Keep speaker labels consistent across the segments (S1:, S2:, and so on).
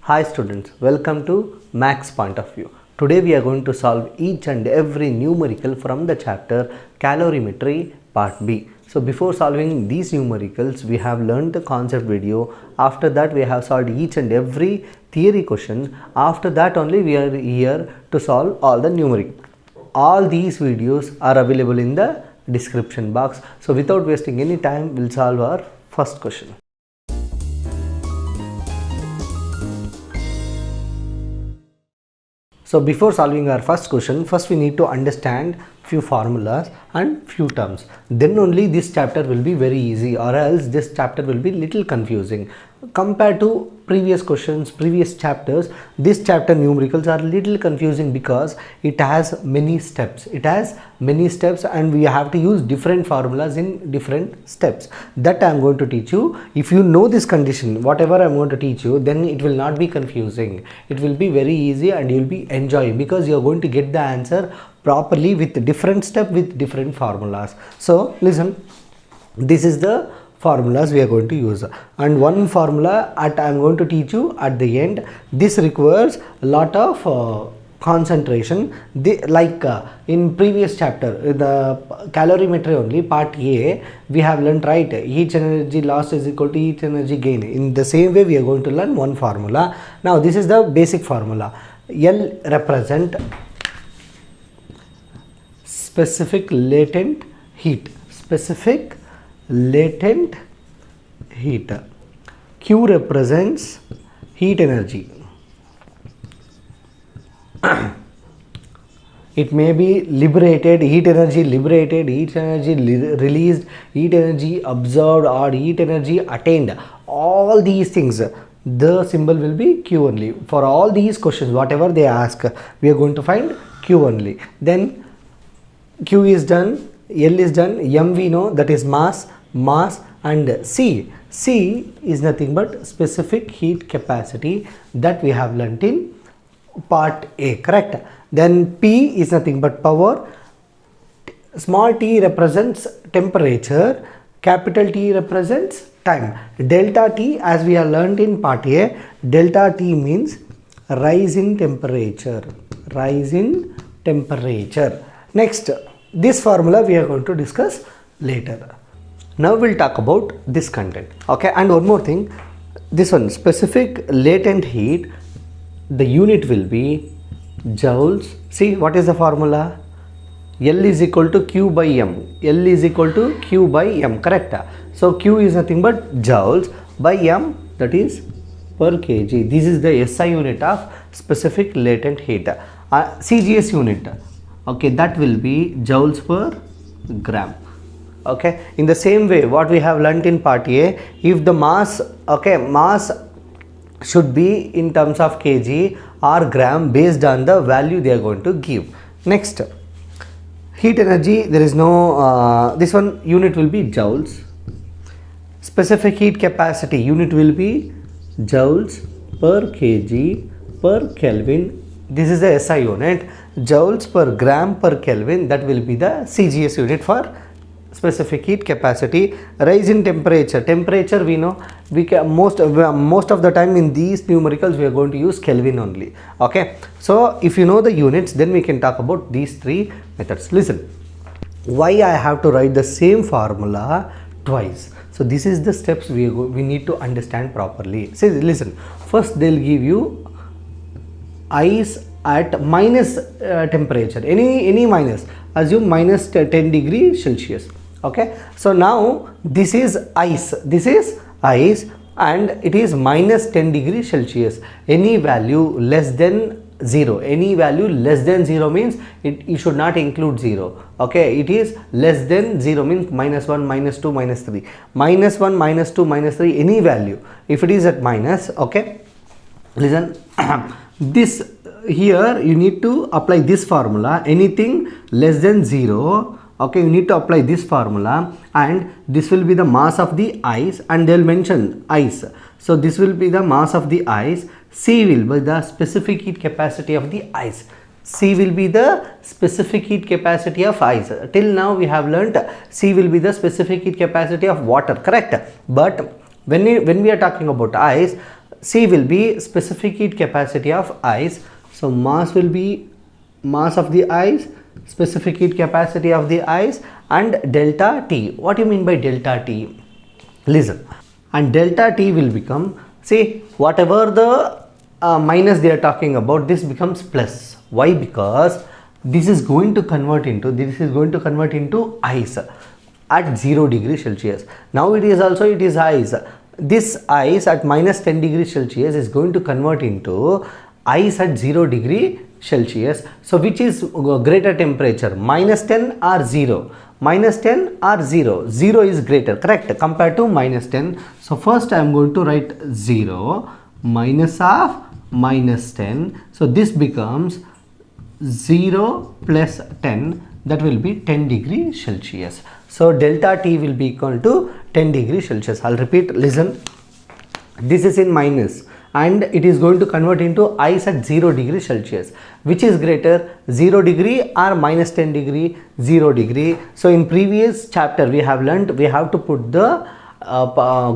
S1: Hi students, welcome to Max Point of View. Today we are going to solve each and every numerical from the chapter Calorimetry Part B. So before solving these numericals, we have learned the concept video. After that we have solved each and every theory question. After that only we are here to solve all the numericals. All these videos are available in the description box. So without wasting any time, we'll solve our first question. So before solving our first question, first we need to understand few formulas and few terms. Then only this chapter will be very easy, or else this chapter will be little confusing. Compared to previous questions, previous chapters, this chapter numericals are little confusing because it has many steps. And we have to use different formulas in different steps. That I am going to teach you. If you know this condition, whatever I am going to teach you, then it will not be confusing. It will be very easy and you will be enjoying because you are going to get the answer properly with different step with different formulas. So listen, this is the formulas we are going to use, and one formula I am going to teach you at the end. This requires a lot of concentration. In previous chapter, the calorimetry only, part A, we have learned, right, heat energy loss is equal to heat energy gain. In the same way we are going to learn one formula. Now this is the basic formula. L represent specific latent heat. Q represents heat energy. It may be liberated, heat energy liberated, heat energy released, heat energy absorbed, or heat energy attained. All these things, the symbol will be Q only. For all these questions, whatever they ask, we are going to find Q only. Then Q is done, L is done, M we know, that is mass, and C is nothing but specific heat capacity, that we have learnt in part A, correct? Then P is nothing but power, small t represents temperature, capital T represents time. Delta T, as we have learnt in part A, delta T means rise in temperature. Next, this formula we are going to discuss later. Now we'll talk about this content. Okay, and one more thing, this one, specific latent heat, the unit will be joules. See, what is the formula? L is equal to Q by M. Correct? So Q is nothing but joules by M, that is per kg. This is the SI unit of specific latent heat. CGS unit, okay, that will be joules per gram. Okay, in the same way what we have learnt in part A, if the mass, okay, mass should be in terms of kg or gram based on the value they are going to give. Next, heat energy, there is no this one unit will be joules. Specific heat capacity unit will be joules per kg per Kelvin. This is the SI unit. Joules per gram per Kelvin, that will be the CGS unit for specific heat capacity. Rise in temperature we know, we can most of the time in these numericals we are going to use Kelvin only. Okay, so if you know the units, then we can talk about these three methods. Listen, why I have to write the same formula twice? So this is the steps we need to understand properly. See, listen, first they'll give you ice at minus temperature, any minus, assume minus 10 degrees Celsius. Okay, so now this is ice, and it is minus 10 degrees Celsius. Any value less than 0, means it should not include 0. Okay, it is less than 0 means minus 1, minus 2, minus 3, minus 1, minus 2, minus 3, any value. If it is at minus, okay, listen, this here you need to apply this formula. Anything less than 0, okay, you need to apply this formula, and this will be the mass of the ice, and they will mention ice. So this will be the mass of the ice. C will be the specific heat capacity of the ice. Till now we have learnt C will be the specific heat capacity of water, correct? But when we are talking about ice, C will be specific heat capacity of ice. So mass will be mass of the ice, specific heat capacity of the ice, and delta T. What do you mean by delta T? Listen, and delta T will become, see, whatever the minus they are talking about, this becomes plus. Why? Because this is going to convert into ice at 0 degrees Celsius. Now it is ice. This ice at minus 10 degrees Celsius is going to convert into ice at 0 degree Celsius. So which is greater temperature, minus 10 or 0? Minus 10 or 0? 0 is greater, correct, compared to minus 10. So first I am going to write 0 minus of minus 10. So this becomes 0 plus 10, that will be 10 degrees Celsius. So delta T will be equal to 10 degrees Celsius. I'll repeat, listen, this is in minus and it is going to convert into ice at 0 degrees Celsius. Which is greater, 0 degree or minus 10 degree? 0 degree. So in previous chapter we have learned we have to put the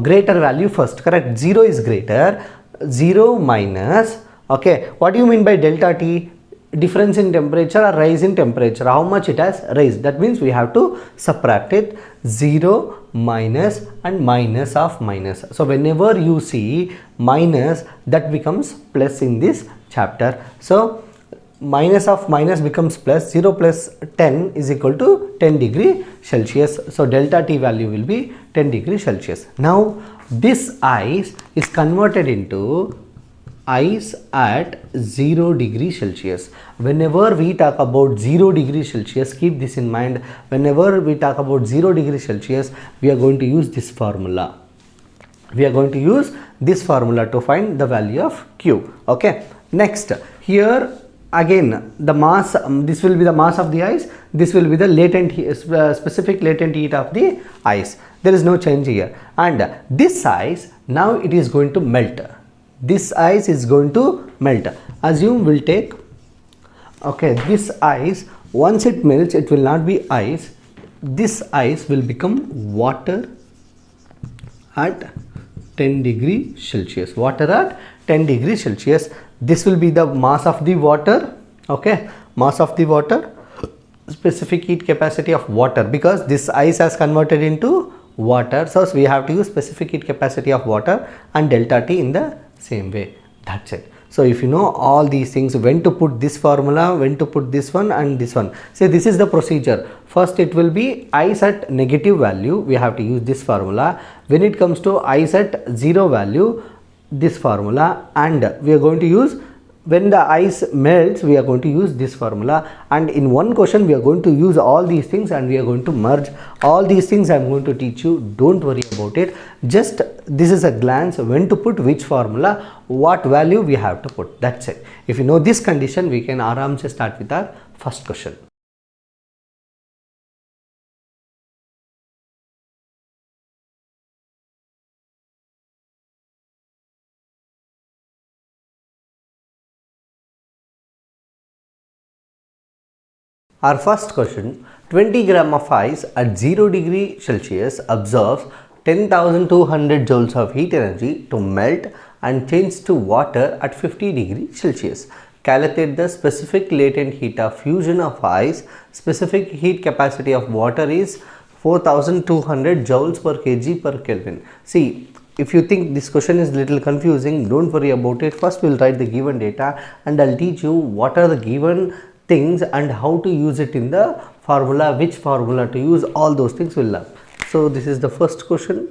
S1: greater value first, correct? 0 is greater, 0 minus, okay, what do you mean by delta T? Difference in temperature or rise in temperature, how much it has raised. That means we have to subtract it, 0 minus and minus of minus. So whenever you see minus, that becomes plus in this chapter. So minus of minus becomes plus, 0 plus 10 is equal to 10 degree Celsius. So delta T value will be 10 degree Celsius. Now this ice is converted into ice at 0 degree Celsius. Whenever we talk about 0 degree Celsius, keep this in mind. Whenever we talk about 0 degree Celsius, we are going to use this formula. We are going to use this formula to find the value of Q. Okay. Next, here again the mass, this will be the mass of the ice, this will be the latent heat, specific latent heat of the ice. There is no change here. And this ice, now it is going to melt. This ice is going to melt. Assume we'll take, okay, this ice, once it melts, it will not be ice. This ice will become water at 10 degree Celsius. Water at 10 degree Celsius. This will be the mass of the water, okay, mass of the water, specific heat capacity of water, because this ice has converted into water. So we have to use specific heat capacity of water and delta T in the same way. That's it. So if you know all these things, when to put this formula, when to put this one and this one. Say this is the procedure. First it will be ice at negative value, we have to use this formula. When it comes to ice at 0 value, this formula, and we are going to use, when the ice melts, we are going to use this formula. And in one question we are going to use all these things and we are going to merge all these things. I am going to teach you, don't worry about it. Just this is a glance, when to put which formula, what value we have to put. That's it. If you know this condition, we can aram se start with our first question. Our first question, 20 gram of ice at 0 degree Celsius absorbs 10,200 joules of heat energy to melt and change to water at 50 degree Celsius. Calculate the specific latent heat of fusion of ice. Specific heat capacity of water is 4,200 joules per kg per Kelvin. See, if you think this question is little confusing, don't worry about it. First we'll write the given data and I'll teach you what are the given things and how to use it in the formula, which formula to use, all those things we'll learn. So this is the first question.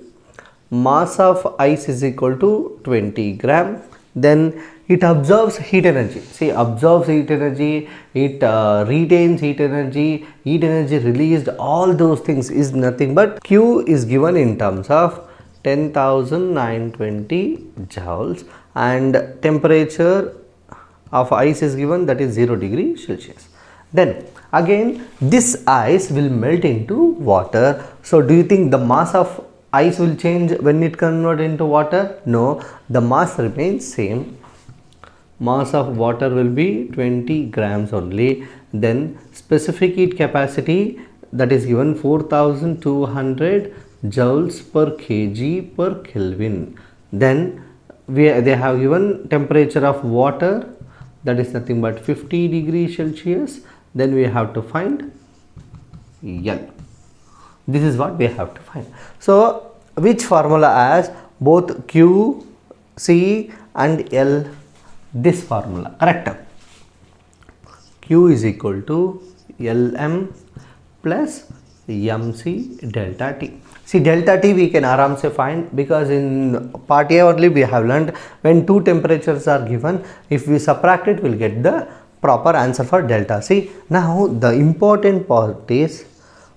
S1: Mass of ice is equal to 20 gram. Then it absorbs heat energy. See, absorbs heat energy, it retains heat energy released, all those things is nothing but Q is given in terms of 10,920 joules and temperature of ice is given, that is 0 degree Celsius. Then again this ice will melt into water. So do you think the mass of ice will change when it convert into water? No, the mass remains same. Mass of water will be 20 grams only. Then specific heat capacity, that is given 4,200 joules per kg per Kelvin. Then they have given temperature of water, that is nothing but 50 degrees Celsius. Then we have to find L. This is what we have to find. So which formula has both Q, C and L? This formula, correct? Q is equal to Lm plus mc delta T. See, delta T we can aram se find, because in part A only we have learned when two temperatures are given, if we subtract it, we'll get the proper answer for delta. See, now the important part is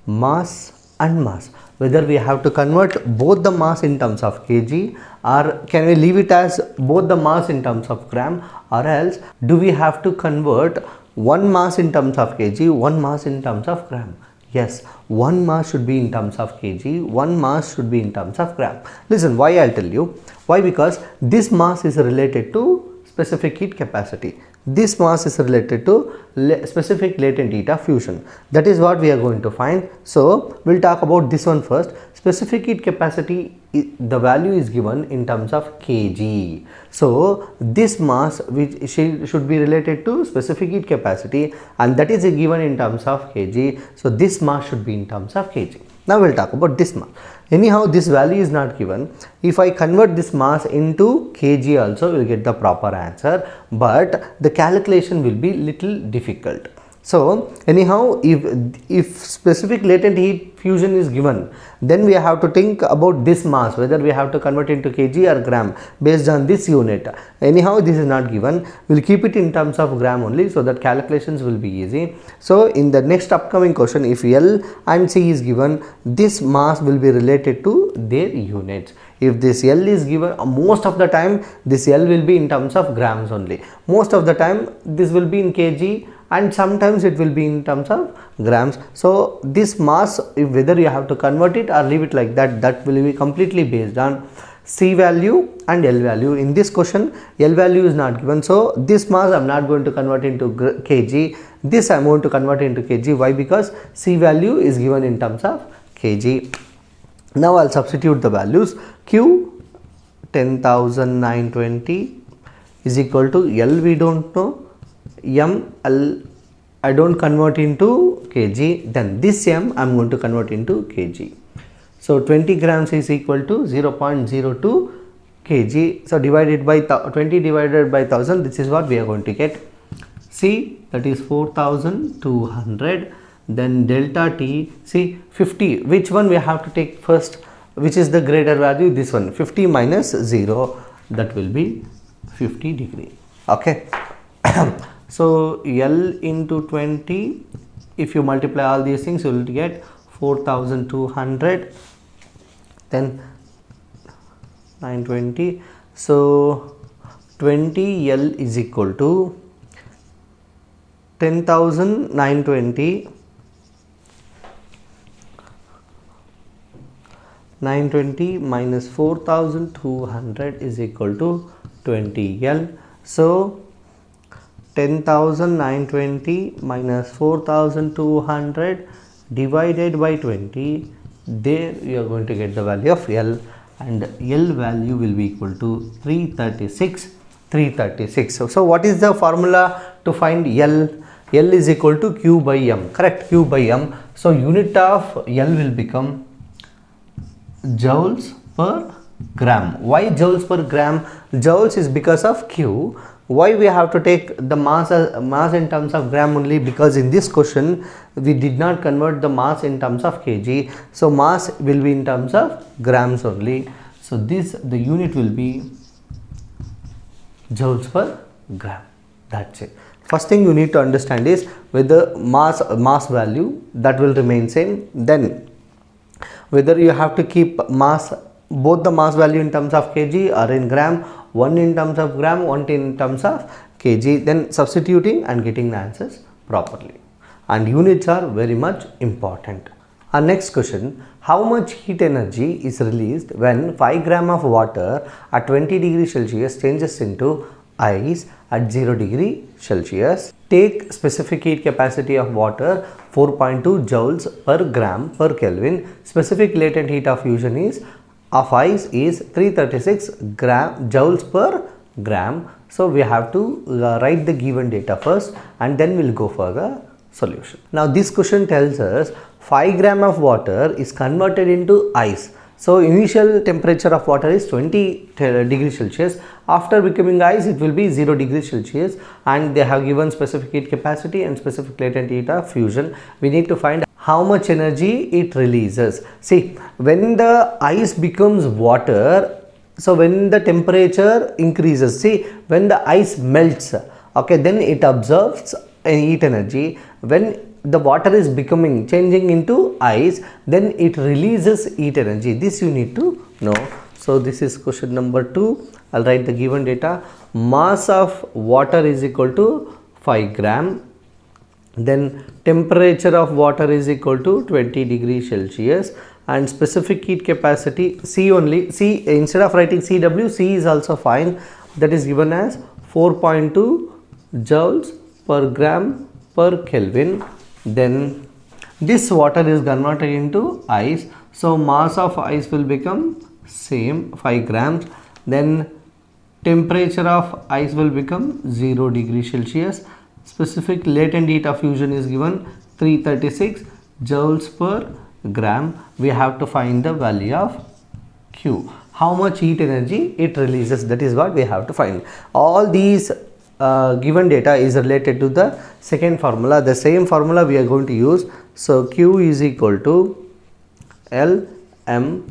S1: mass and mass. Whether we have to convert both the mass in terms of kg, or can we leave it as both the mass in terms of gram, or else do we have to convert one mass in terms of kg, one mass in terms of gram? Yes, one mass should be in terms of kg, one mass should be in terms of gram. Listen, why I'll tell you. Why? Because this mass is related to specific heat capacity. This mass is related to specific latent heat of fusion. That is what we are going to find. So we'll talk about this one first. Specific heat capacity, the value is given in terms of kg. So this mass which should be related to specific heat capacity, and that is given in terms of kg. So this mass should be in terms of kg. Now we'll talk about this mass. Anyhow, this value is not given. If I convert this mass into kg also, we will get the proper answer, but the calculation will be little difficult. So anyhow, if specific latent heat fusion is given, then we have to think about this mass, whether we have to convert into kg or gram based on this unit. Anyhow, this is not given. We'll keep it in terms of gram only, so that calculations will be easy. So in the next upcoming question, if L and C is given, this mass will be related to their units. If this L is given, most of the time this L will be in terms of grams only. Most of the time this will be in kg, and sometimes it will be in terms of grams. So this mass, whether you have to convert it or leave it like that, that will be completely based on C value and L value. In this question, L value is not given, so this mass I am not going to convert into kg. This I am going to convert into kg. Why? Because C value is given in terms of kg. Now I'll substitute the values. Q 10,920 is equal to L, we don't know. M, L, I don't convert into kg. Then this M I am going to convert into kg. So 20 grams is equal to 0.02 kg. So divided by 20 divided by 1000, this is what we are going to get. C, that is 4200. Then delta T, see 50. Which one we have to take first? Which is the greater value? This one. 50 minus 0, that will be 50 degree. Okay. So L into 20, if you multiply all these things, you will get 4200, then 920. So 20 L is equal to 10,920. 920 minus 4200 is equal to 20 L. So 10,920 minus 4200 divided by 20, there you are going to get the value of L, and L value will be equal to 336. So what is the formula to find L? L is equal to Q by M, correct? Q by M. So unit of L will become joules per gram. Why joules per gram? Joules is because of Q. Why we have to take the mass in terms of gram only? Because in this question we did not convert the mass in terms of kg, so mass will be in terms of grams only. So the unit will be joules per gram. That's it. First thing you need to understand is whether mass value, that will remain same. Then whether you have to keep mass, both the mass value in terms of kg or in gram, one in terms of gram, one in terms of kg, then substituting and getting the answers properly. And units are very much important. Our next question, how much heat energy is released when 5 gram of water at 20 degrees Celsius changes into ice at 0 degree Celsius? Take specific heat capacity of water 4.2 joules per gram per Kelvin. Specific latent heat of fusion is of ice is 336 joules per gram. So we have to write the given data first and then we'll go for the solution. Now this question tells us 5 gram of water is converted into ice. So initial temperature of water is 20 degrees Celsius. After becoming ice, it will be 0 degrees Celsius, and they have given specific heat capacity and specific latent heat of fusion. We need to find how much energy it releases. See, when the ice becomes water, so when the temperature increases, see, when the ice melts, okay, then it absorbs heat energy. When the water is changing into ice, then it releases heat energy. This you need to know. So this is question number 2. I'll write the given data. Mass of water is equal to 5 gram. Then temperature of water is equal to 20 degrees Celsius, and specific heat capacity C only. C, instead of writing CW, C is also fine. That is given as 4.2 joules per gram per Kelvin. Then this water is converted into ice, so mass of ice will become same, 5 grams. Then temperature of ice will become 0 degrees Celsius. Specific latent heat of fusion is given 336 joules per gram. We have to find the value of Q, how much heat energy it releases. That is what we have to find. All these given data is related to the second formula. The same formula we are going to use. So Q is equal to L M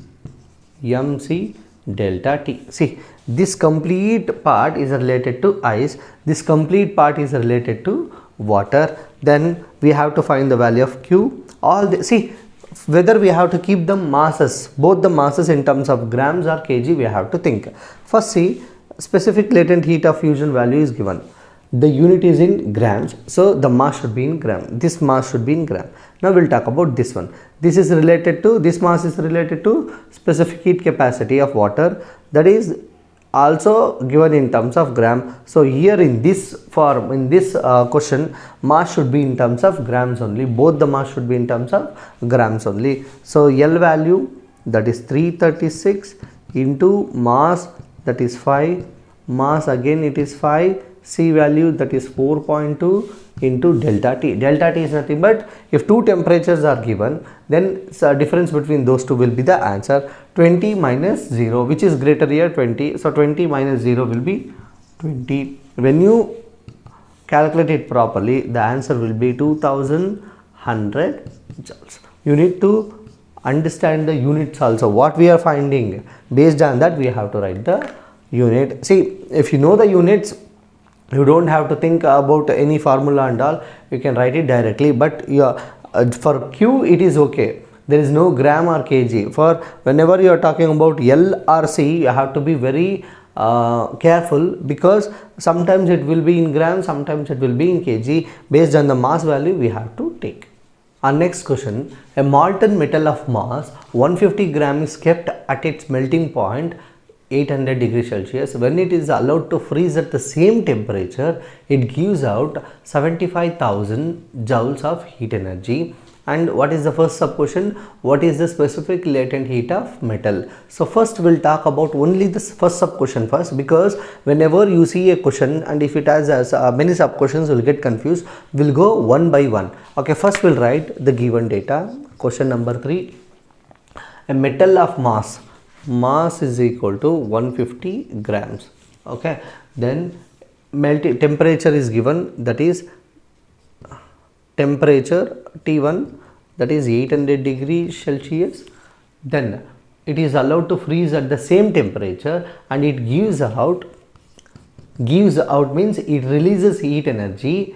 S1: MC delta T. See, this complete part is related to ice, this complete part is related to water. Then we have to find the value of Q. See, whether we have to keep the masses, both the masses in terms of grams or kg, we have to think. First, see, specific latent heat of fusion value is given. The unit is in grams, so the mass should be in gram. This mass should be in gram. Now we'll talk about this one. This is related to, this mass is related to specific heat capacity of water, that is also given in terms of gram. So here in this form, in this question, mass should be in terms of grams only. Both the mass should be in terms of grams only. So L value, that is 336 into mass, that is 5, mass again it is 5, C value, that is 4.2 into delta T. Delta T is nothing but, if two temperatures are given, then difference between those two will be the answer. 20 minus 0, which is greater here, 20. So 20 minus 0 will be 20. When you calculate it properly, the answer will be 2100 joules. You need to understand the units also, what we are finding. Based on that, we have to write the unit. See, if you know the units, you don't have to think about any formula and all, you can write it directly. But for Q, it is okay. There is no gram or kg. For whenever you are talking about L or C, you have to be very careful, because sometimes it will be in grams, sometimes it will be in kg. Based on the mass value, we have to take. Our next question, a molten metal of mass 150 gram is kept at its melting point 800 degrees Celsius. When it is allowed to freeze at the same temperature, it gives out 75,000 joules of heat energy. And what is the first sub question? What is the specific latent heat of metal? So first we'll talk about only this first sub question first, because whenever you see a question and if it has many sub questions, you will get confused. We'll go one by one. Okay, first we'll write the given data. Question number 3. A metal of mass is equal to 150 grams. Okay, then melting temperature is given, that is temperature T1, that is 800 degrees Celsius. Then it is allowed to freeze at the same temperature, and it gives out means it releases heat energy,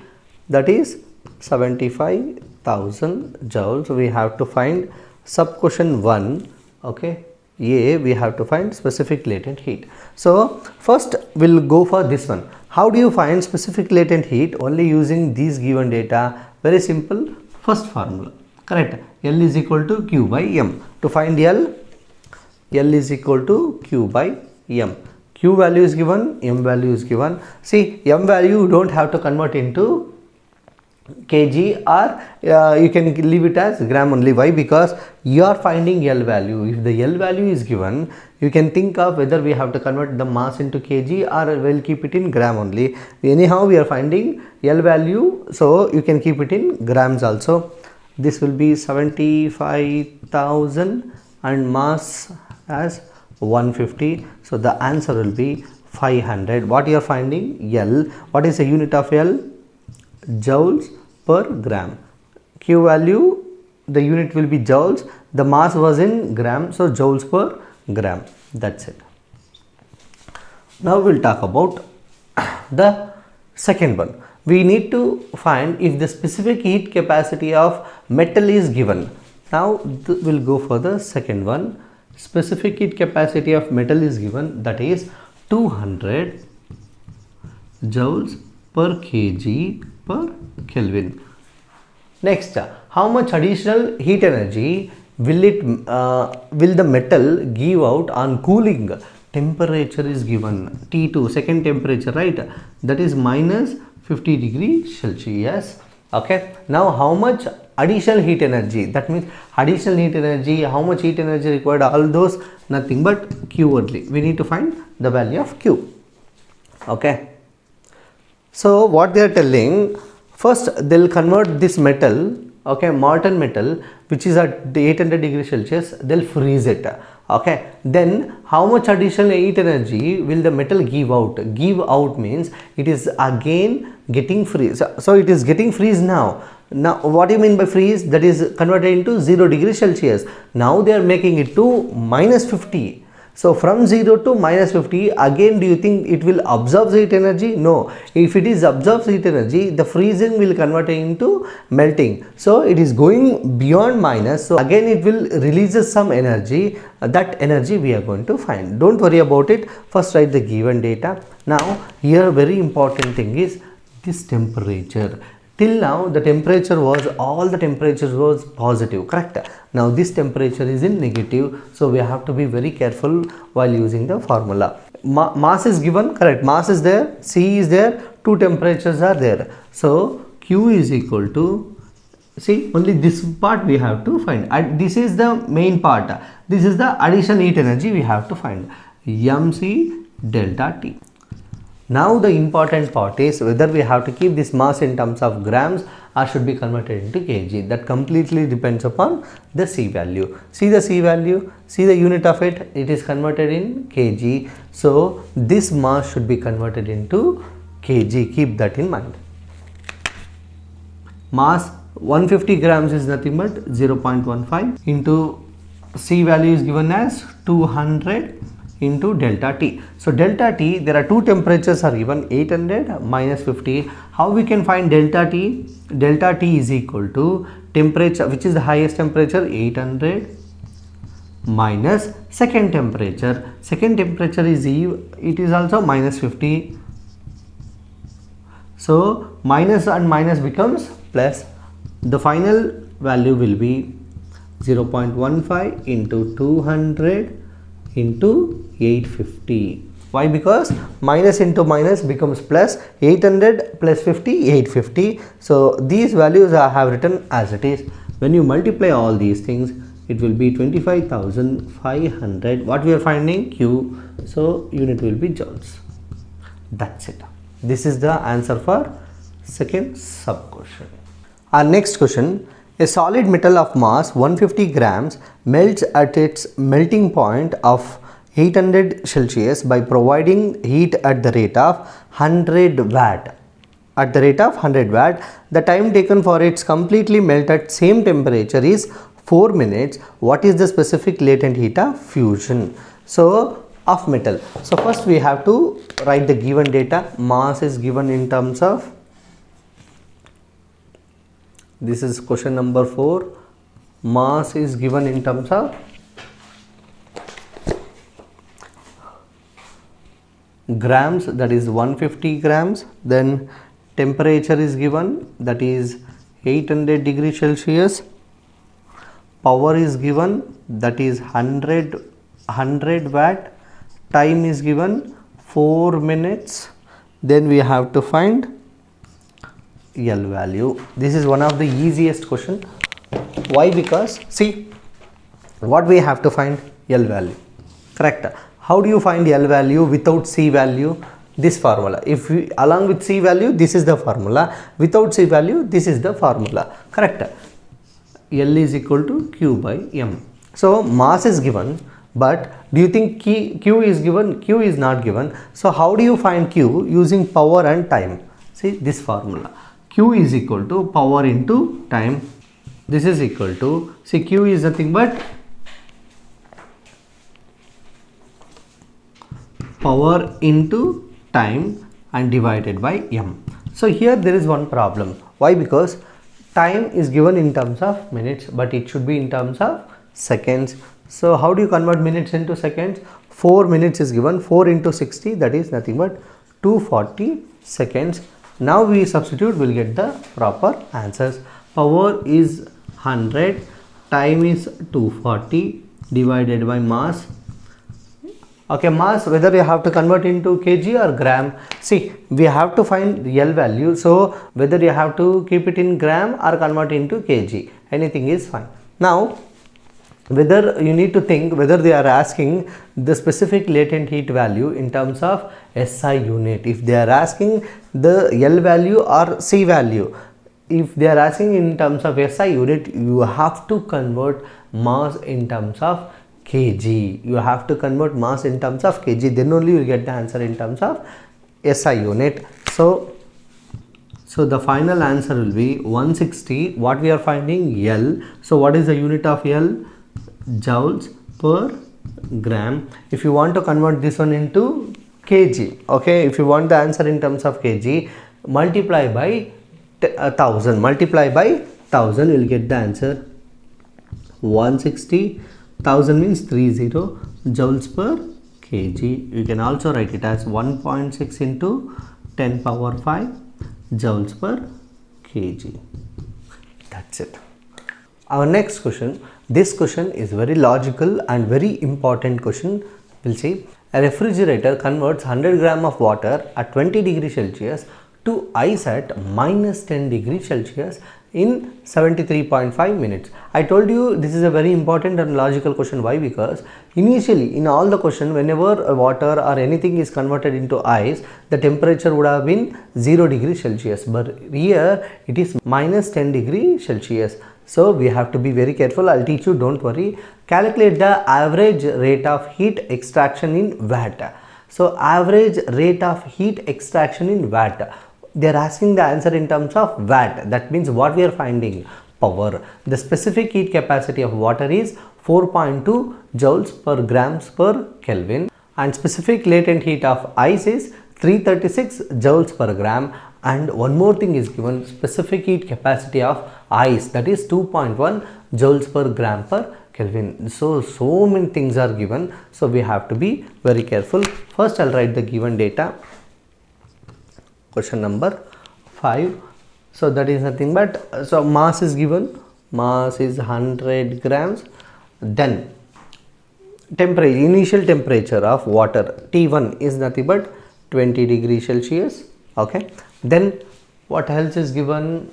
S1: that is 75,000 joules. We have to find sub question 1. Okay, A, we have to find specific latent heat. So first we'll go for this one. How do you find specific latent heat? Only using these given data. Very simple. First formula, correct? L is equal to Q by M. To find L is equal to Q by M. Q value is given, M value is given. See, M value you don't have to convert into kg, or you can leave it as gram only. Why? Because you are finding L value. If the L value is given, you can think of whether we have to convert the mass into kg or we'll keep it in gram only. Anyhow, we are finding L value, so you can keep it in grams also. This will be 75,000 and mass as 150. So the answer will be 500. What you are finding? L. What is the unit of L? Joules per gram. Q value, the unit will be joules. The mass was in gram, so joules per gram. That's it. Now we'll talk about the second one. We need to find if the specific heat capacity of metal is given. Now we'll go for the second one. Specific heat capacity of metal is given, that is 200 joules per kg per Kelvin. Next, how much additional heat energy will the metal give out on cooling? Temperature is given T2, second temperature, right? That is minus 50 degrees Celsius. Okay. Now how much additional heat energy? That means additional heat energy, how much heat energy required? All those nothing but Q only. We need to find the value of Q. Okay. So what they are telling, first they'll convert this metal, okay, molten metal, which is at 800 degrees Celsius, they'll freeze it. Okay, then how much additional heat energy will the metal give out? Give out means it is again getting freeze. So it is getting freeze now. Now what do you mean by freeze? That is converted into 0 degrees Celsius. Now they are making it to minus 50. So from 0 to minus 50, again do you think it will absorb heat energy? No. If it is absorbs heat energy, the freezing will convert it into melting. So it is going beyond minus. So again it will releases some energy. That energy we are going to find. Don't worry about it. First write the given data. Now here very important thing is this temperature. Till now the temperature was, all the temperatures was positive, correct? Now this temperature is in negative, so we have to be very careful while using the formula. Mass is given, correct? Mass is there, C is there, two temperatures are there. So Q is equal to, see, only this part we have to find. And this is the main part. This is the additional heat energy we have to find. mc delta T. Now the important part is whether we have to keep this mass in terms of grams or should be converted into kg. That completely depends upon the C value. See the C value, see the unit of it, it is converted in kg. So this mass should be converted into kg. Keep that in mind. Mass 150 grams is nothing but 0.15 into C value is given as 200 into delta T. So delta T, there are two temperatures are given, 800 minus 50. How we can find delta T? Delta T is equal to temperature, which is the highest temperature, 800 minus second temperature. Second temperature is it is also minus 50. So minus and minus becomes plus. The final value will be 0.15 into 200 into 850. Why? Because minus into minus becomes plus. 800 plus 50, 850. So these values I have written as it is. When you multiply all these things, it will be 25,500. What we are finding? Q. So unit will be joules. That's it. This is the answer for second sub question. Our next question. A solid metal of mass 150 grams melts at its melting point of 800 Celsius by providing heat at the rate of 100 watt. At the rate of 100 watt, the time taken for its completely melt at same temperature is 4 minutes. What is the specific latent heat of fusion? So of metal. So first we have to write the given data. Mass is given in terms of, this is question number 4. Mass is given in terms of grams, that is 150 grams. Then temperature is given, that is 800 degrees Celsius. Power is given, that is 100 watt. Time is given 4 minutes. Then we have to find L value. This is one of the easiest question. Why? Because see, what we have to find? L value, correct? How do you find L value without C value? This formula. If we along with C value, this is the formula. Without C value, this is the formula, correct? L is equal to Q by M. So mass is given, but do you think Q is given? Q is not given. So how do you find Q? Using power and time. See this formula. Q is equal to power into time. This is equal to, see, Q is nothing but power into time and divided by M. So here there is one problem. Why? Because time is given in terms of minutes, but it should be in terms of seconds. So how do you convert minutes into seconds? 4 minutes is given. 4 into 60, that is nothing but 240 seconds. Now we substitute, we'll get the proper answers. Power is 100, time is 240 divided by mass. Okay, mass, whether you have to convert into kg or gram. See, we have to find the L value. So whether you have to keep it in gram or convert into kg, anything is fine. Now, whether you need to think whether they are asking the specific latent heat value in terms of SI unit. If they are asking the L value or C value, if they are asking in terms of SI unit, you have to convert mass in terms of kg. You have to convert mass in terms of kg, then only you will get the answer in terms of SI unit. So the final answer will be 160. What we are finding? L. So what is the unit of L? Joules per gram. If you want to convert this one into kg, okay, if you want the answer in terms of kg, multiply by 1000, multiply by 1000, you will get the answer. 160, 1000 means 30 joules per kg. You can also write it as 1.6 into 10 power 5 joules per kg. That's it. Our next question. This question is very logical and very important question. We'll see. A refrigerator converts 100 gram of water at 20 degrees Celsius to ice at minus 10 degrees Celsius in 73.5 minutes. I told you this is a very important and logical question. Why? Because initially in all the question, whenever water or anything is converted into ice, the temperature would have been 0 degrees Celsius, but here it is minus 10 degrees Celsius. So we have to be very careful. I'll teach you, don't worry. Calculate the average rate of heat extraction in watt. So average rate of heat extraction in watt. They are asking the answer in terms of watt. That means what we are finding? Power. The specific heat capacity of water is 4.2 joules per grams per Kelvin, and specific latent heat of ice is 336 joules per gram. And one more thing is given, specific heat capacity of ice, that is 2.1 joules per gram per Kelvin. So many things are given, so we have to be very careful. First I'll write the given data. Question number 5. So that is nothing but, so mass is given, mass is 100 grams. Then temperature, initial temperature of water T1 is nothing but 20 degrees Celsius. Okay, then what else is given?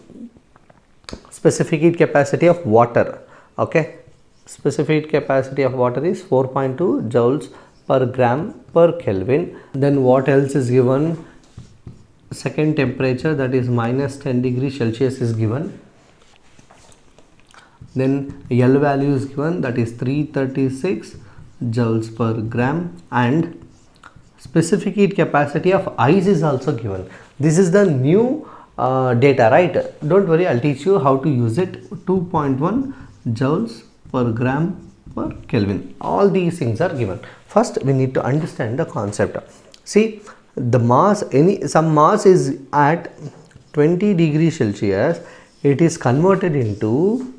S1: Specific heat capacity of water. Okay, specific heat capacity of water is 4.2 joules per gram per Kelvin. Then what else is given? Second temperature, that is minus 10 degrees Celsius is given. Then L value is given, that is 336 joules per gram, and specific heat capacity of ice is also given. This is the new data, right? Don't worry, I'll teach you how to use it. 2.1 joules per gram per Kelvin. All these things are given. First we need to understand the concept. See, the mass, some mass is at 20 degrees Celsius, it is converted into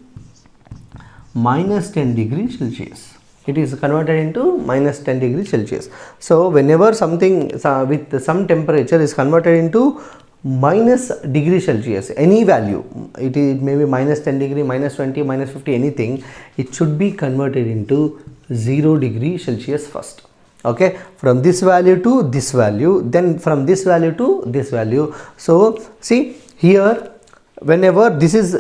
S1: minus 10 degrees Celsius. It is converted into minus 10 degrees Celsius. So whenever something with some temperature is converted into minus degree Celsius, any value, it may be minus 10 degree, minus 20, minus 50, anything, it should be converted into 0 degree Celsius first. Okay, from this value to this value, then from this value to this value. So see here, whenever this is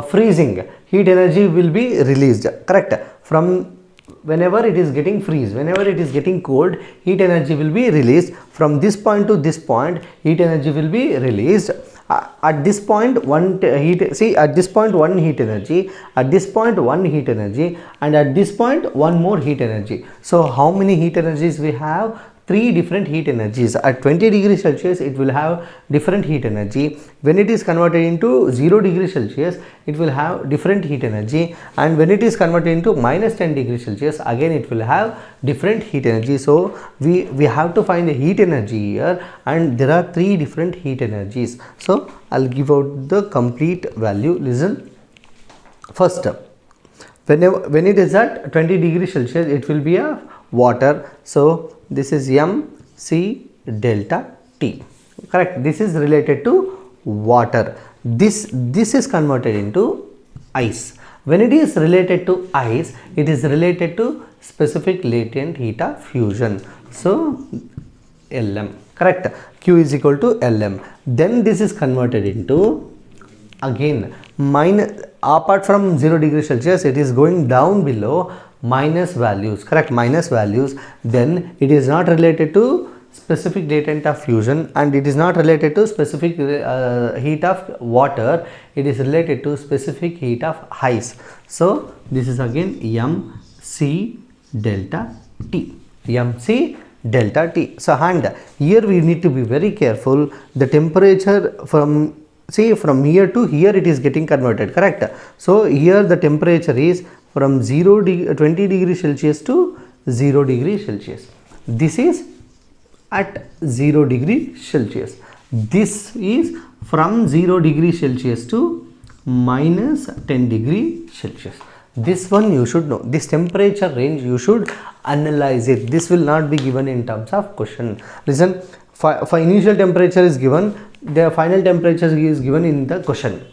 S1: freezing, heat energy will be released, correct? From whenever it is getting freeze, whenever it is getting cold, heat energy will be released. From this point to this point, heat energy will be released. At this point at this point one heat energy, at this point one heat energy, and at this point one more heat energy. So how many heat energies we have? 3 different heat energies. At 20 degrees Celsius it will have different heat energy. When it is converted into 0 degrees Celsius, it will have different heat energy, and when it is converted into minus 10 degrees Celsius, again it will have different heat energy. So we have to find the heat energy here, and there are 3 different heat energies. So I'll give out the complete value. Listen. First, when it is at 20 degrees Celsius, it will be a water. So this is mc delta T, correct? This is related to water. This is converted into ice. When it is related to ice, it is related to specific latent heat of fusion. So Lm, correct? Q is equal to Lm. Then this is converted into, again, minus, apart from 0 degrees Celsius, it is going down below, minus values, correct? Minus values. Then it is not related to specific latent of fusion, and it is not related to specific heat of water. It is related to specific heat of ice. So this is again mc delta T, mc delta T. So and here we need to be very careful. The temperature from here to here it is getting converted, correct? So here the temperature is from 20 degrees Celsius to 0 degrees Celsius. This is at 0 degrees Celsius. This is from 0 degrees Celsius to minus 10 degrees Celsius. This one you should know. This temperature range you should analyze it. This will not be given in terms of question. Listen, for initial temperature is given, the final temperature is given in the question.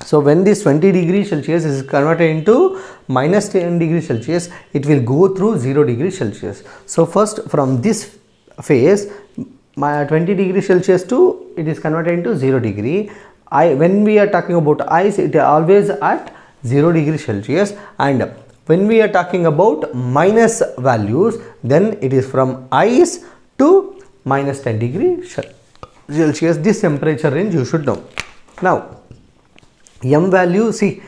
S1: So when this 20 degrees Celsius is converted into minus 10 degrees Celsius, it will go through 0 degrees Celsius. So first from this phase, 20 degrees Celsius to it is converted into 0 degree. When we are talking about ice, it is always at 0 degrees Celsius, and when we are talking about minus values, then it is from ice to minus 10 degrees Celsius. This temperature range you should know. Now m value, C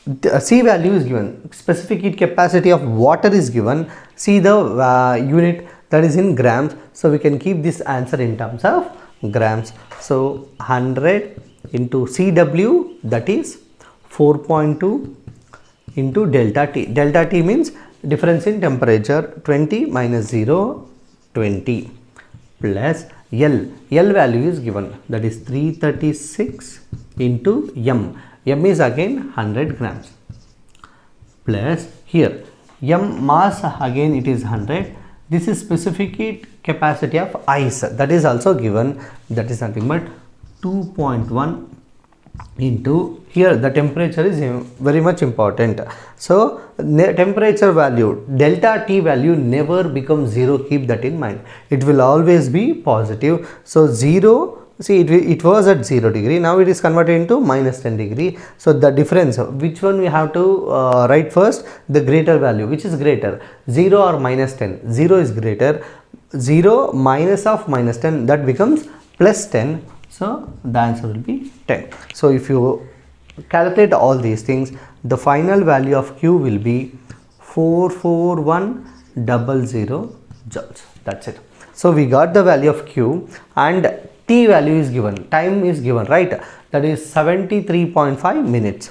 S1: value is given, specific heat capacity of water is given, C the unit, that is in grams. So we can keep this answer in terms of grams. So 100 into Cw, that is 4.2 into delta T. Delta T means difference in temperature. 20 minus 0, 20, plus L value is given, that is 336 into m. M is again 100 grams, plus here m mass, again it is 100. This is specific heat capacity of ice, that is also given, that is nothing but 2.1 into, here the temperature is very much important. So temperature value, delta T value never becomes 0, keep that in mind. It will always be positive. So 0, see it was at 0 degree, now it is converted into minus 10 degree. So the difference, which one we have to write first? The greater value. Which is greater, 0 or minus 10? 0 is greater. 0 minus of minus 10, that becomes plus 10. So the answer will be 10. So if you calculate all these things, the final value of Q will be 44100 joules. That's it. So we got the value of Q, and T value is given, time is given, right? That is 73.5 minutes.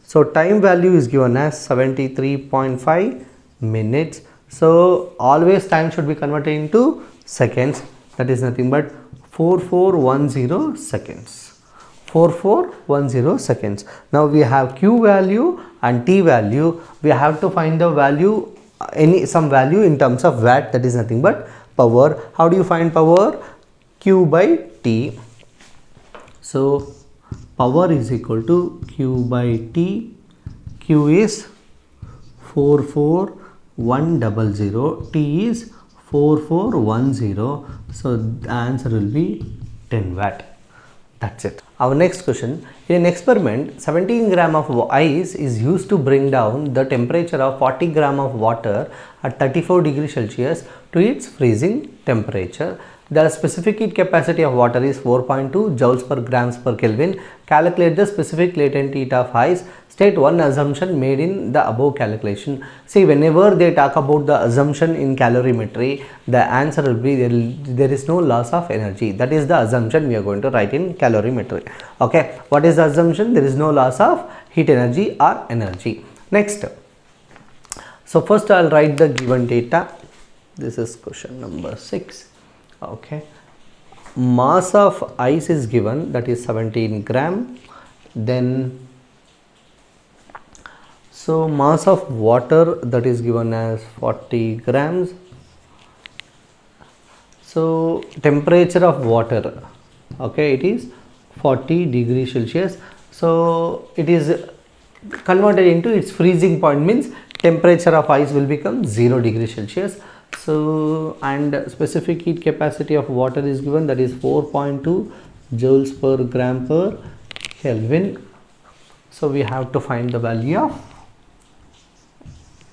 S1: So time value is given as 73.5 minutes. So always time should be converted into seconds. That is nothing but 4410 seconds. 4410 seconds. Now we have Q value and T value. We have to find the value, some value in terms of watt, that is nothing but power. How do you find power? Q by T. So power is equal to Q by T. Q is 44100, T is 4410. So the answer will be 10 watt. That's it. Our next question. In an experiment, 17 gram of ice is used to bring down the temperature of 40 gram of water at 34 degrees Celsius to its freezing temperature. The specific heat capacity of water is 4.2 joules per grams per Kelvin. Calculate the specific latent heat of ice. State one assumption made in the above calculation. See, whenever they talk about the assumption in calorimetry, the answer will be there is no loss of energy. That is the assumption we are going to write in calorimetry. Okay, what is the assumption? There is no loss of heat energy or energy. Next, so first I will write the given data. This is question number 6. Okay, mass of ice is given, that is 17 gram. Then so mass of water, that is given as 40 grams. So temperature of water, okay, it is 40 degrees Celsius. So it is converted into its freezing point, means temperature of ice will become 0 degrees Celsius. So, and specific heat capacity of water is given, that is 4.2 joules per gram per Kelvin. So we have to find the value of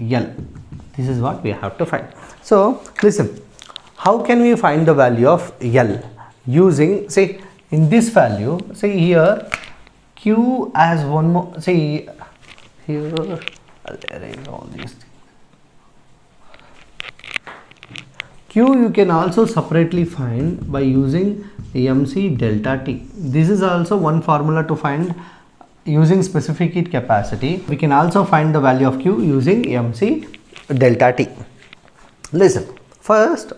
S1: L. This is what we have to find. So listen, how can we find the value of L? Using, say, in this value, say here Q as one more, say here I'll arrange all these things. Q you can also separately find by using MC delta T. This is also one formula to find using specific heat capacity. We can also find the value of Q using MC delta T. Listen, first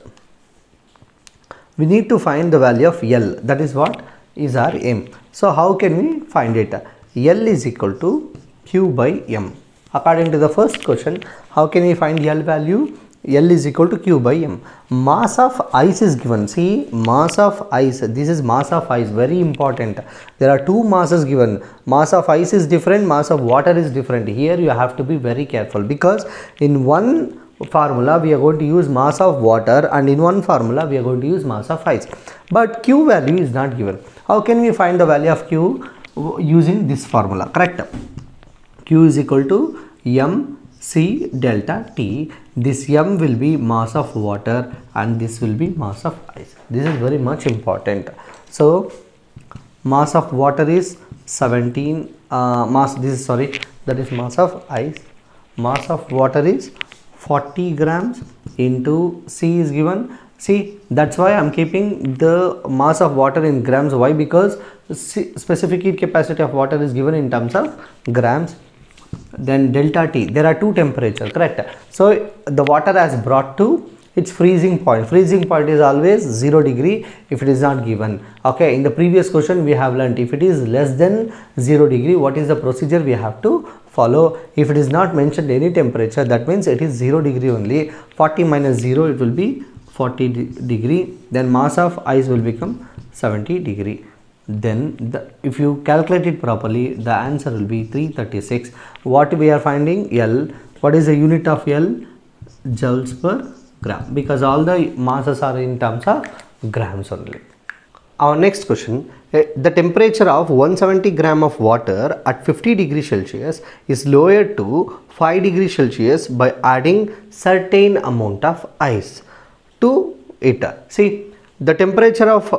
S1: we need to find the value of L. That is what is our aim. So how can we find it? L is equal to Q by M. According to the first question, how can we find L value? L is equal to Q by M. Mass of ice is given. See, mass of ice, this is mass of ice, very important. There are two masses given. Mass of ice is different, mass of water is different. Here you have to be very careful, because in one formula we are going to use mass of water, and in one formula we are going to use mass of ice. But Q value is not given. How can we find the value of Q? Using this formula, correct? Q is equal to M C delta T. This M will be mass of water and this will be mass of ice. This is very much important. So mass of water is 17 that is mass of ice. Mass of water is 40 grams into C is given. See, that's why I'm keeping the mass of water in grams. Why? Because specific heat capacity of water is given in terms of grams. Then delta T, there are two temperatures, correct? So the water has brought to its freezing point. Freezing point is always 0 degree if it is not given. Okay, in the previous question we have learnt, if it is less than 0 degree, what is the procedure we have to follow? If it is not mentioned any temperature, that means it is 0 degree only. 40 minus 0, it will be 40 degree. Then mass of ice will become 70 degree. Then if you calculate it properly, the answer will be 336. What we are finding? L. What is the unit of L? Joules per gram, because all the masses are in terms of grams only. Our next question, the temperature of 170 gram of water at 50 degrees Celsius is lowered to 5 degrees Celsius by adding certain amount of ice to it. See, the temperature of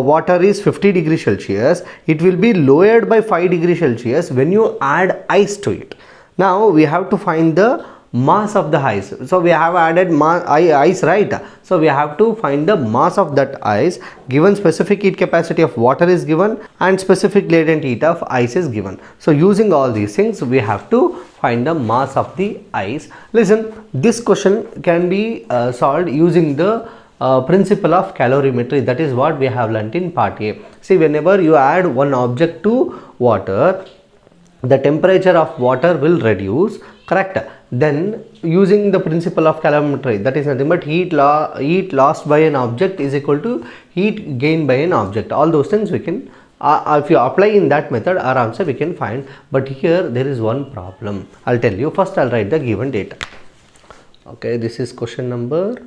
S1: water is 50 degrees Celsius. It will be lowered by 5 degrees Celsius when you add ice to it. Now we have to find the mass of the ice. So we have added ice, right? So we have to find the mass of that ice. Given specific heat capacity of water is given and specific latent heat of ice is given. So using all these things, we have to find the mass of the ice. Listen, this question can be solved using the principle of calorimetry. That is what we have learnt in part A. See, whenever you add one object to water, the temperature of water will reduce, correct? Then using the principle of calorimetry, that is nothing but heat lost by an object is equal to heat gained by an object. All those things we can, if you apply in that method, our answer we can find. But here there is one problem. I'll tell you. First I'll write the given data. Okay, this is question number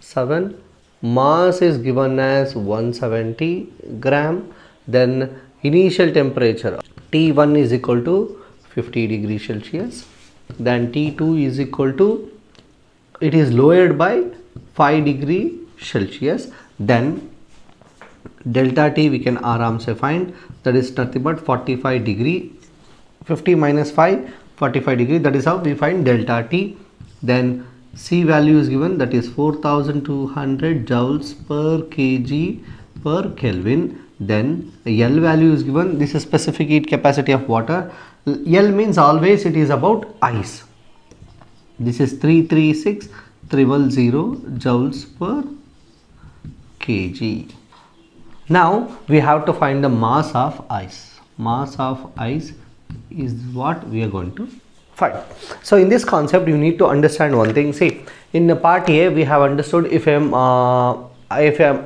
S1: 7. Mass is given as 170 gram then initial temperature T1 is equal to 50 degrees Celsius, then T2 is equal to, it is lowered by 5 degree Celsius, then delta T we can aram se find, that is nothing but 45 degree, 50 minus 5, 45 degree, that is how we find delta T. Then C value is given, that is 4200 joules per kg per Kelvin. Then L value is given, this is specific heat capacity of water. L means always it is about ice. This is 336,000 joules per kg. Now we have to find the mass of ice. Mass of ice is what we are going to find. So in this concept you need to understand one thing. See, in the part A we have understood if an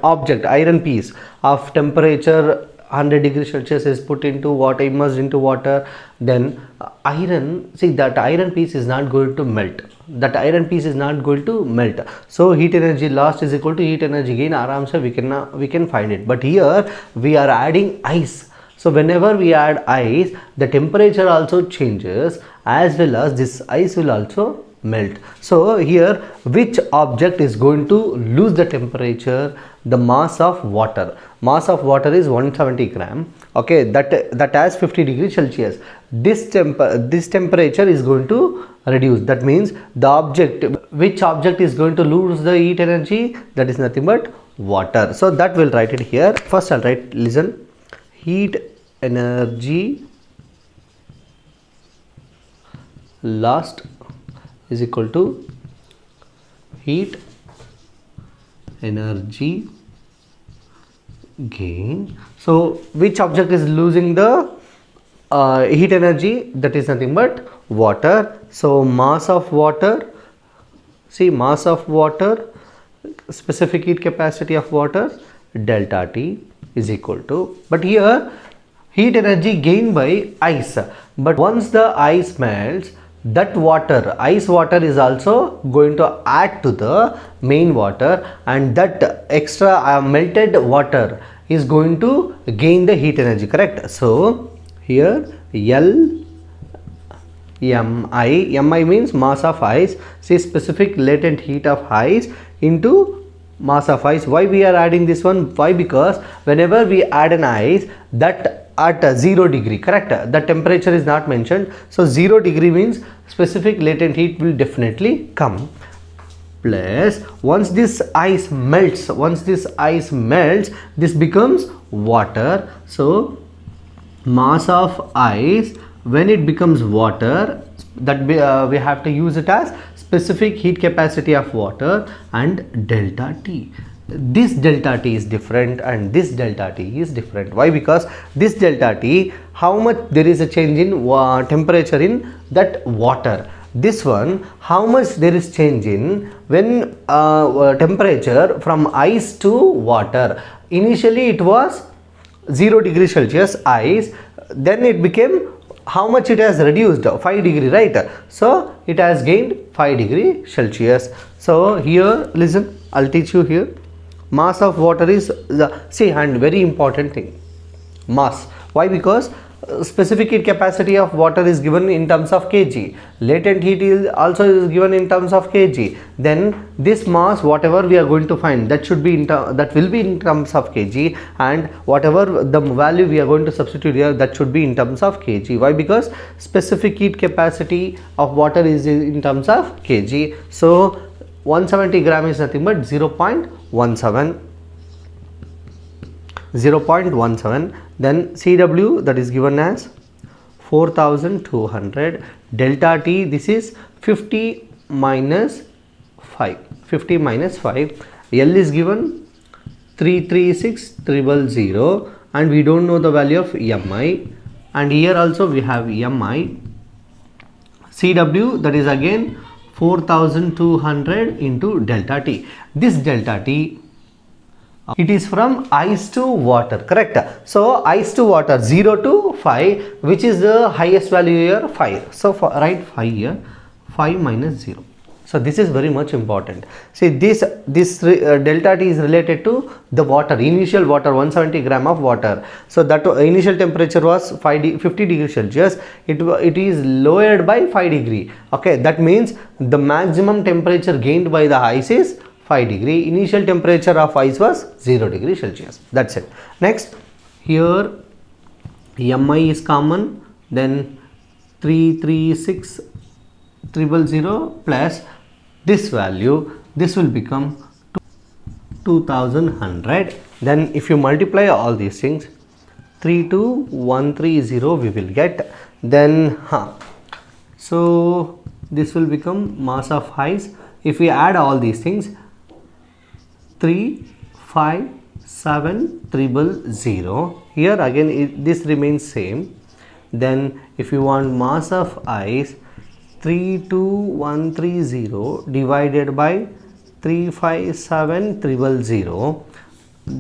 S1: object, iron piece of temperature 100 degrees Celsius is put into water, immersed into water, then iron, see that iron piece is not going to melt. That iron piece is not going to melt. So heat energy lost is equal to heat energy gain. Aram se we can find it. But here we are adding ice. So whenever we add ice, the temperature also changes, as well as this ice will also melt. So here which object is going to lose the temperature? The mass of water. Mass of water is 170 gram. Okay, that has 50 degrees Celsius. This temperature is going to reduce. That means the object, which object is going to lose the heat energy? That is nothing but water. So that will write it here. First I'll write, listen, heat energy lost is equal to heat energy gain. So which object is losing the heat energy? That is nothing but water. So mass of water, see, mass of water, specific heat capacity of water, delta T is equal to, but here heat energy gained by ice. But once the ice melts, that water, ice water is also going to add to the main water, and that extra melted water is going to gain the heat energy, correct? So here Mi means mass of ice, say specific latent heat of ice into mass of ice. Why we are adding this one? Why? Because whenever we add an ice, that at 0 degree, correct, the temperature is not mentioned. So 0 degree means specific latent heat will definitely come. Plus once this ice melts, this becomes water. So mass of ice, when it becomes water, that we have to use it as specific heat capacity of water and delta T. This delta T is different and this delta T is different. Why? Because this delta T, how much there is a change in temperature in that water. This one, how much there is change in when temperature from ice to water. Initially it was 0 degrees Celsius ice, then it became, how much it has reduced? 5 degree, right? So it has gained 5 degree Celsius. So here, listen, I'll teach you here. Mass of water is the, see, and very important thing, mass. Why? Because specific heat capacity of water is given in terms of kg. Latent heat is also given in terms of kg. Then this mass, whatever we are going to find, that should be that will be in terms of kg, and whatever the value we are going to substitute here, that should be in terms of kg. Why? Because specific heat capacity of water is in terms of kg. So 170 gram is nothing but 0.17. Then Cw, that is given as 4200. Delta T, this is 50 minus 5. L is given 336,000 and we don't know the value of Mi, and here also we have Mi. Cw, that is again 4200 into delta T. This delta T, it is from ice to water, correct? So ice to water, 0 to 5, which is the highest value here? 5. So write 5 here, 5 minus 0. So this is very much important. See, this delta T is related to the water, initial water, 170 gram of water. So that initial temperature was 50 degrees Celsius. It is lowered by 5 degree. Okay, that means the maximum temperature gained by the ice is 5 degree. Initial temperature of ice was 0 degree Celsius. That's it. Next, here Mi is common, then 336,000 plus this value, this will become 2100. Then if you multiply all these things, 32130 we will get. Then so this will become mass of ice. If we add all these things, 357,000. Here again this remains same. Then if you want mass of ice, 32130 divided by 357,000,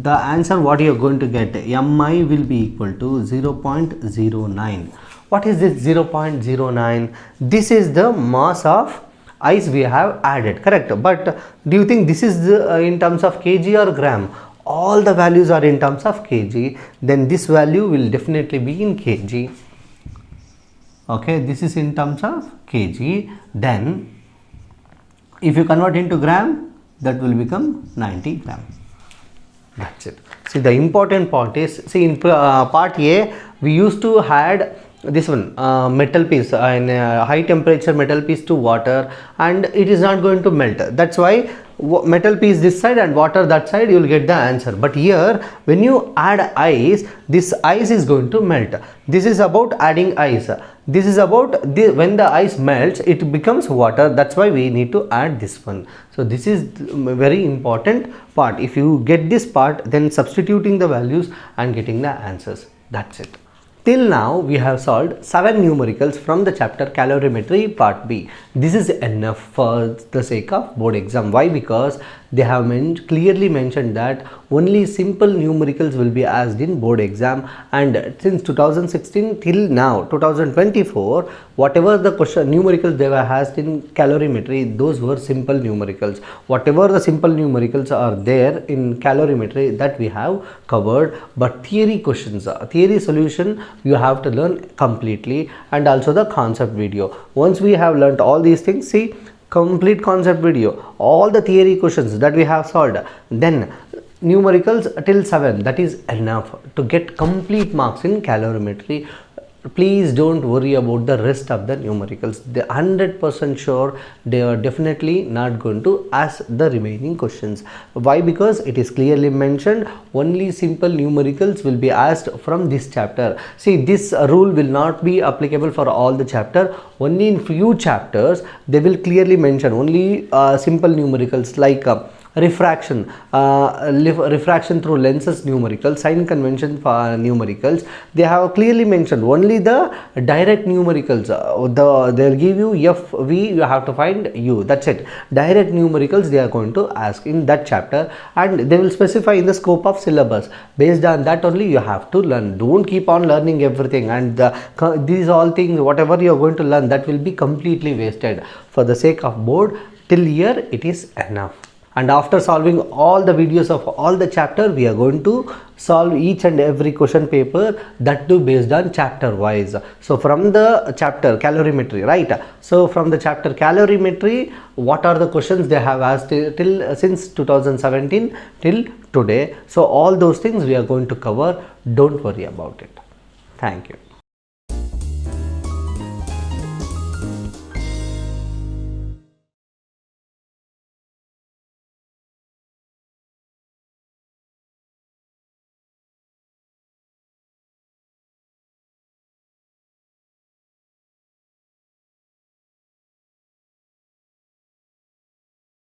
S1: the answer what you are going to get, Mi will be equal to 0.09. What is this 0.09? This is the mass of ice we have added, correct? But do you think this is in terms of kg or gram? All the values are in terms of kg. Then this value will definitely be in kg. Okay, this is in terms of kg. Then if you convert into gram, that will become 90 gram. That's it. See, the important part is, see, in part A we used to add this one metal piece in high temperature metal piece to water, and it is not going to melt. That's why metal piece this side and water that side, you will get the answer. But here when you add ice, this ice is going to melt. This is about adding ice. This is about when the ice melts, it becomes water. That's why we need to add this one. So this is very important part. If you get this part, then substituting the values and getting the answers. That's it. Till now we have solved 7 numericals from the chapter Calorimetry part B. This is enough for the sake of board exam. Why? Because they have clearly mentioned that only simple numericals will be asked in board exam, and since 2016 till now 2024, whatever the question numericals they were asked in calorimetry, those were simple numericals. Whatever the simple numericals are there in calorimetry, that we have covered. But theory questions, theory solution, you have to learn completely, and also the concept video. Once we have learnt all these things, see, complete concept video, all the theory questions that we have solved, then numericals till 7, that is enough to get complete marks in calorimetry. Please don't worry about the rest of the numericals. They 100% sure they are definitely not going to ask the remaining questions. Why? Because it is clearly mentioned only simple numericals will be asked from this chapter. See, this rule will not be applicable for all the chapter. Only in few chapters they will clearly mention only simple numericals like refraction, refraction through lenses numericals, sign convention for numericals. They have clearly mentioned only the direct numericals. They'll give you f, v, you have to find u. That's it. Direct numericals they are going to ask in that chapter, and they will specify in the scope of syllabus. Based on that only you have to learn. Don't keep on learning everything, and these all things, whatever you are going to learn, that will be completely wasted. For the sake of board, till here it is enough. And after solving all the videos of all the chapter, we are going to solve each and every question paper, that too based on chapter wise. So from the chapter calorimetry, right? So from the chapter calorimetry, what are the questions they have asked till since 2017 till today? So all those things we are going to cover. Don't worry about it. Thank you.